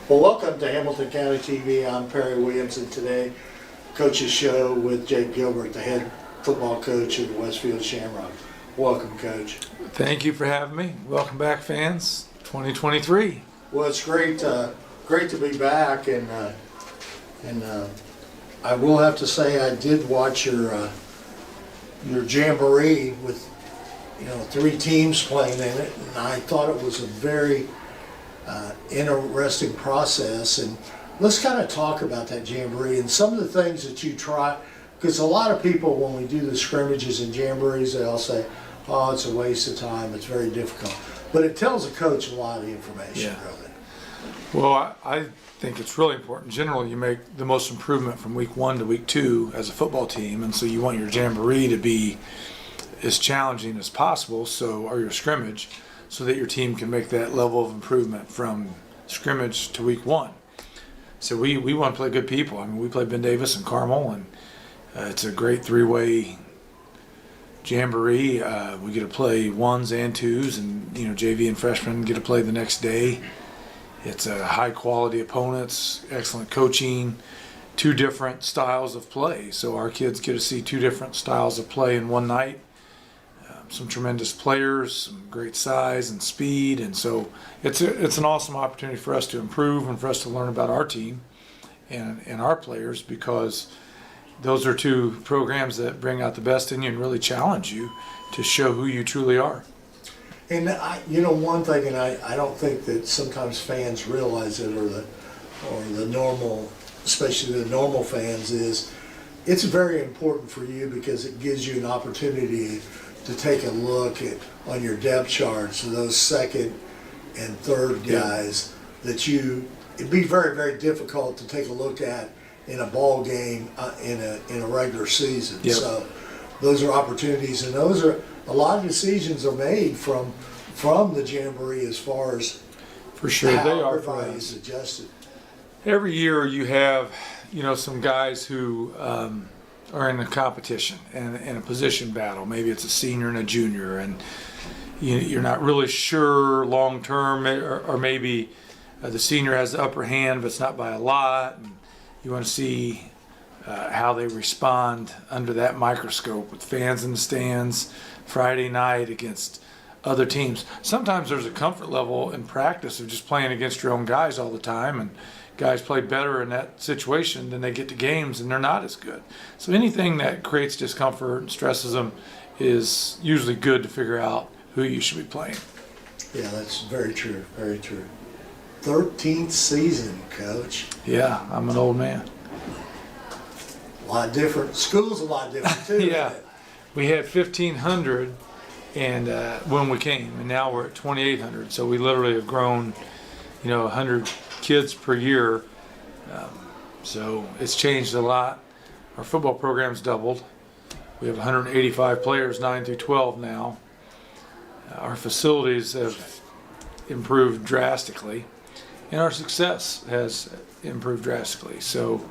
Well, welcome to Hamilton County TV. I'm Perry Williamson. Today, Coach's Show with Jake Gilbert, the head football coach of the Westfield Shamrock. Welcome, Coach. Thank you for having me. Welcome back, fans. 2023. Well, it's great to be back, and I will have to say I did watch your jamboree with 3 teams playing in it, and I thought it was a very interesting process. And let's kind of talk about that jamboree and some of the things that you try, because a lot of people, when we do the scrimmages and jamborees, they all say, oh, it's a waste of time, it's very difficult. But it tells a coach a lot of information, really. Well, I think it's really important. Generally, you make the most improvement from week 1 to week 2 as a football team, and so you want your jamboree to be as challenging as possible, or your scrimmage, so that your team can make that level of improvement from scrimmage to week 1. So we want to play good people. I mean, we play Ben Davis and Carmel, and it's a great 3-way jamboree. We get to play 1s and 2s, and JV and freshmen get to play the next day. It's a high quality opponents, excellent coaching, 2 different styles of play. So our kids get to see 2 different styles of play in one night. Some tremendous players, some great size and speed, and so it's an awesome opportunity for us to improve and for us to learn about our team and our players, because those are 2 programs that bring out the best in you and really challenge you to show who you truly are. And one thing, and I don't think that sometimes fans realize it, or the normal, especially the normal fans, is it's very important for you because it gives you an opportunity to take a look on your depth charts of those second and third guys that it'd be very, very difficult to take a look at in a ball game in a regular season. Yep. So those are opportunities, and those are a lot of decisions are made from the jamboree as far as for sure how they are everybody is adjusted. Every year you have some guys who are in a competition and in a position battle. Maybe it's a senior and a junior, and you're not really sure long term, or maybe the senior has the upper hand, but it's not by a lot. And you want to see how they respond under that microscope with fans in the stands Friday night against other teams. Sometimes there's a comfort level in practice of just playing against your own guys all the time, and guys play better in that situation than they get to games and they're not as good. So anything that creates discomfort and stresses them is usually good to figure out who you should be playing. Yeah, that's very true, very true. 13th season, Coach. Yeah, I'm an old man. A lot different. School's a lot different too. Yeah, Isn't it? we had 1,500 and when we came, and now we're at 2,800. So we literally have grown, 100 kids per year. So it's changed a lot. Our football program's doubled. We have 185 players, 9 through 12 now. Our facilities have improved drastically, and our success has improved drastically. So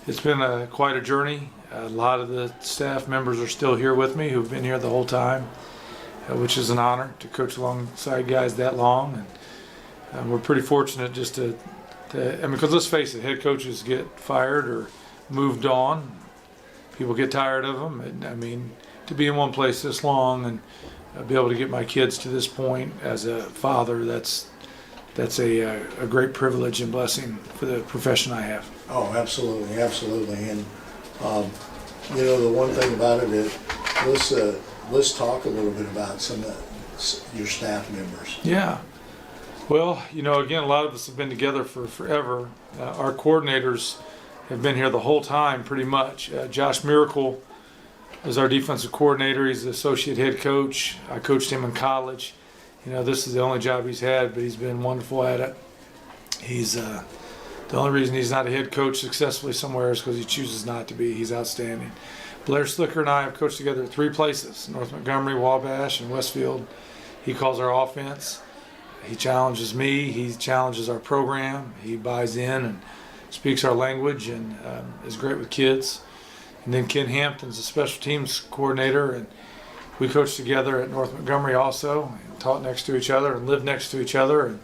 it's been quite a journey. A lot of the staff members are still here with me who've been here the whole time, which is an honor to coach alongside guys that long. And we're pretty fortunate just because let's face it, head coaches get fired or moved on. People get tired of them. And to be in one place this long and be able to get my kids to this point as a father, that's a great privilege and blessing for the profession I have. Oh, absolutely, absolutely. And the one thing about it is, let's talk a little bit about some of your staff members. Yeah. Well, again, a lot of us have been together for forever. Our coordinators have been here the whole time, pretty much. Josh Miracle is our defensive coordinator. He's the associate head coach. I coached him in college. This is the only job he's had, but he's been wonderful at it. He's the only reason he's not a head coach successfully somewhere is because he chooses not to be. He's outstanding. Blair Slicker and I have coached together at 3 places: North Montgomery, Wabash, and Westfield. He calls our offense. He challenges me. He challenges our program. He buys in and speaks our language and is great with kids. And then Ken Hampton's a special teams coordinator, and we coached together at North Montgomery also, and taught next to each other and lived next to each other. And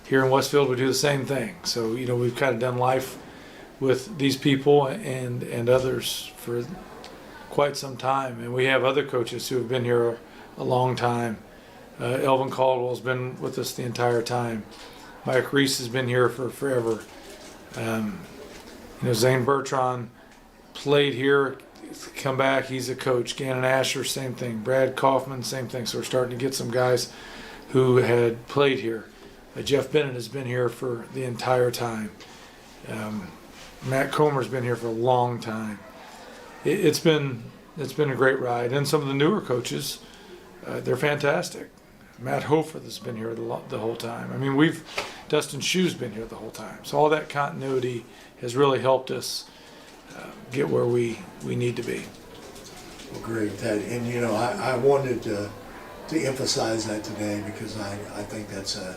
here in Westfield, we do the same thing. So, we've kind of done life with these people and others for quite some time. And we have other coaches who have been here a long time. Elvin Caldwell's been with us the entire time. Mike Reese has been here for forever. Zane Bertrand played here, come back, he's a coach. Gannon Asher, same thing. Brad Kaufman, same thing. So we're starting to get some guys who had played here. Jeff Bennett has been here for the entire time. Matt Comer's been here for a long time. It's been a great ride. And some of the newer coaches, they're fantastic. Matt Hoforth has been here the whole time. I mean, Dustin Shue's been here the whole time. So all that continuity has really helped us get where we need to be. Well, great. And I wanted to emphasize that today because I think that's a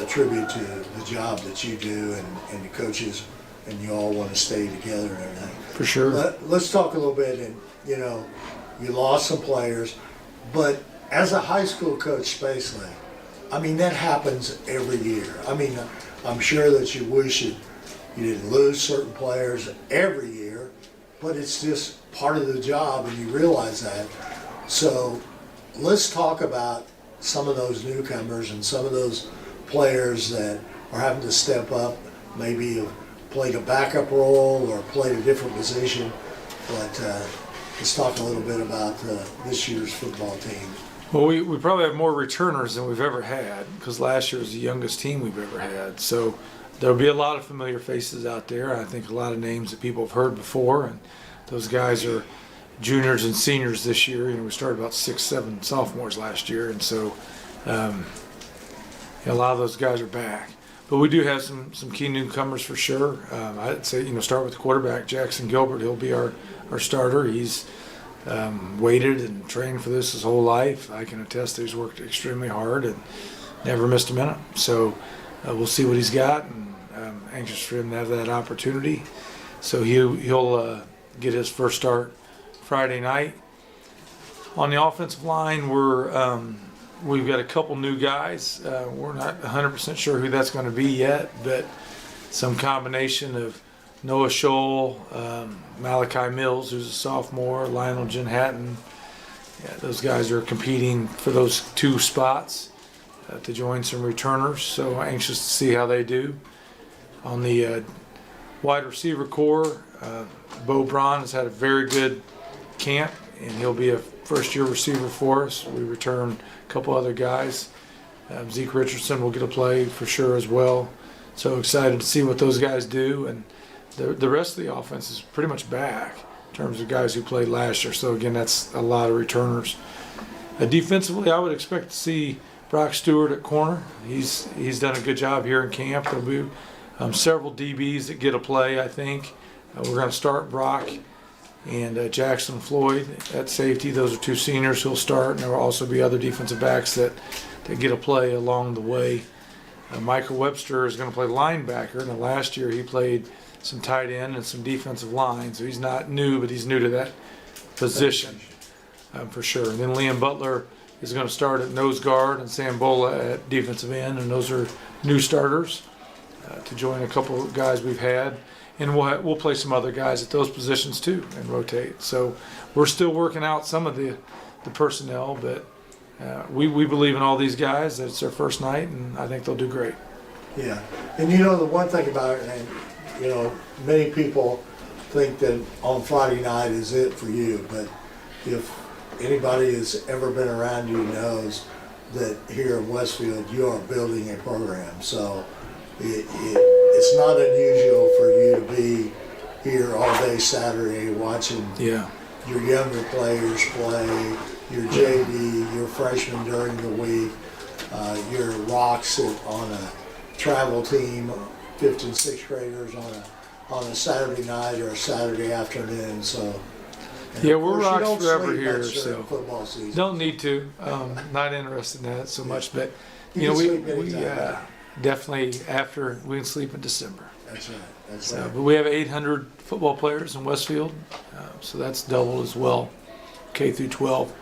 tribute to the job that you do and the coaches, and you all want to stay together and everything. For sure. Let's talk a little bit. And you lost some players, but as a high school coach, especially, I mean, that happens every year. I mean, I'm sure that you wish you didn't lose certain players every year, but it's just part of the job, and you realize that. So let's talk about some of those newcomers and some of those players that are having to step up, maybe have played a backup role or played a different position. But let's talk a little bit about this year's football team. Well, we probably have more returners than we've ever had because last year was the youngest team we've ever had. So there'll be a lot of familiar faces out there. I think a lot of names that people have heard before, and those guys are juniors and seniors this year. We started about 6, 7 sophomores last year, and so a lot of those guys are back. But we do have some key newcomers for sure. I'd say start with the quarterback, Jackson Gilbert. He'll be our starter. He's waited and trained for this his whole life. I can attest that he's worked extremely hard and never missed a minute. So we'll see what he's got, and I'm anxious for him to have that opportunity. So he'll get his first start Friday night. On the offensive line, we've got a couple new guys. We're not 100% sure who that's going to be yet, but some combination of Noah Scholl, Malachi Mills, who's a sophomore, Lionel Jinhatton. Yeah, those guys are competing for those 2 spots to join some returners, so anxious to see how they do. On the wide receiver core, Bo Braun has had a very good camp, and he'll be a first-year receiver for us. We return a couple other guys. Zeke Richardson will get a play for sure as well. So excited to see what those guys do. And the rest of the offense is pretty much back in terms of guys who played last year. So again, that's a lot of returners. Defensively, I would expect to see Brock Stewart at corner. He's done a good job here in camp. There'll be several DBs that get a play, I think. We're going to start Brock and Jackson Floyd at safety. Those are 2 seniors who'll start, and there will also be other defensive backs that get a play along the way. Michael Webster is going to play linebacker. Now last year he played some tight end and some defensive line, so he's not new, but he's new to that position for sure. And then Liam Butler is going to start at nose guard and Sam Bola at defensive end, and those are new starters to join a couple of guys we've had. And we'll play some other guys at those positions too and rotate. So we're still working out some of the personnel, but we believe in all these guys. That it's their first night, and I think they'll do great. Yeah, and the one thing about it, and many people think that on Friday night is it for you, but if anybody has ever been around you knows that here in Westfield you are building a program. So it's not unusual for you to be here all day Saturday watching your younger players play, your JV, your freshmen during the week, your rocks on a travel team, 5th and 6th graders on a Saturday night or a Saturday afternoon. So we're rocks forever here. So football season. Don't need to. Not interested in that so much, but we definitely after we can sleep in December. That's right. That's right. But we have 800 football players in Westfield, so that's doubled as well, K through 12.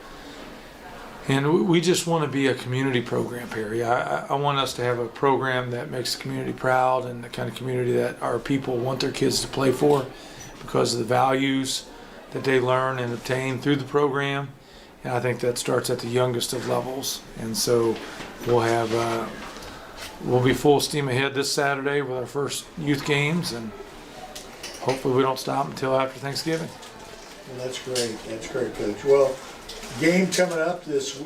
And we just want to be a community program, Perry. I want us to have a program that makes the community proud and the kind of community that our people want their kids to play for because of the values that they learn and obtain through the program. And I think that starts at the youngest of levels. And so we'll be full steam ahead this Saturday with our first youth games, and hopefully we don't stop until after Thanksgiving. Well, that's great. That's great, Coach. Well, game coming up this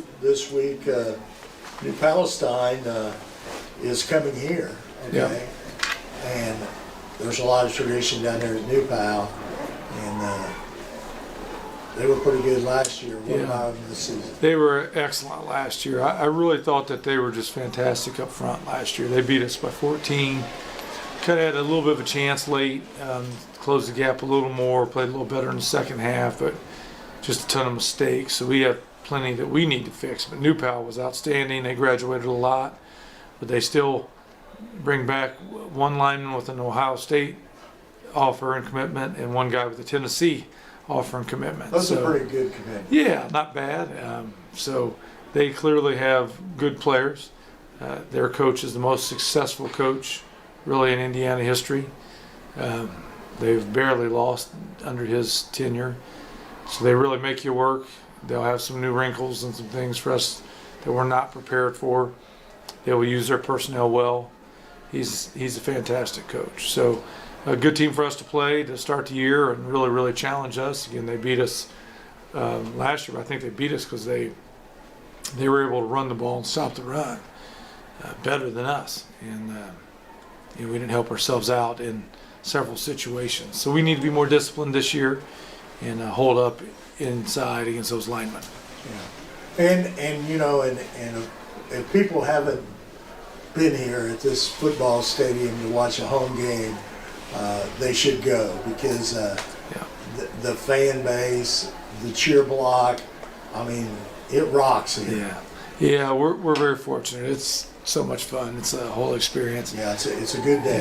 week, New Palestine is coming here, okay? Yeah. And there's a lot of tradition down there at New Pal, and they were pretty good last year. What about them this season? They were excellent last year. I really thought that they were just fantastic up front last year. They beat us by 14. Kind of had a little bit of a chance late, closed the gap a little more, played a little better in the second half, but just a ton of mistakes. So we have plenty that we need to fix. But New Pal was outstanding. They graduated a lot, but they still bring back one lineman with an Ohio State offer and commitment and one guy with a Tennessee offer and commitment. Those are pretty good commitments. Yeah, not bad. So they clearly have good players. Their coach is the most successful coach really in Indiana history. They've barely lost under his tenure. So they really make you work. They'll have some new wrinkles and some things for us that we're not prepared for. They will use their personnel well. He's a fantastic coach. So a good team for us to play to start the year and really, really challenge us. Again, they beat us last year. But I think they beat us because they were able to run the ball and stop the run better than us. And we didn't help ourselves out in several situations. So we need to be more disciplined this year and hold up inside against those linemen. Yeah. And if people haven't been here at this football stadium to watch a home game, they should go because the fan base, the cheer block, I mean, it rocks here. Yeah, we're very fortunate. It's so much fun. It's a whole experience. Yeah, it's a good day.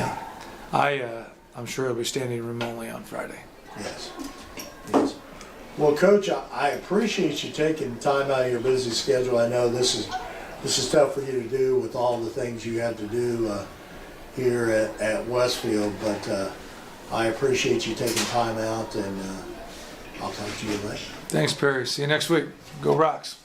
Yeah. I'm sure it'll be standing room only on Friday. Yes. Well, Coach, I appreciate you taking time out of your busy schedule. I know this is tough for you to do with all the things you have to do here at Westfield, but I appreciate you taking time out, and I'll talk to you later. Thanks, Perry. See you next week. Go Rocks.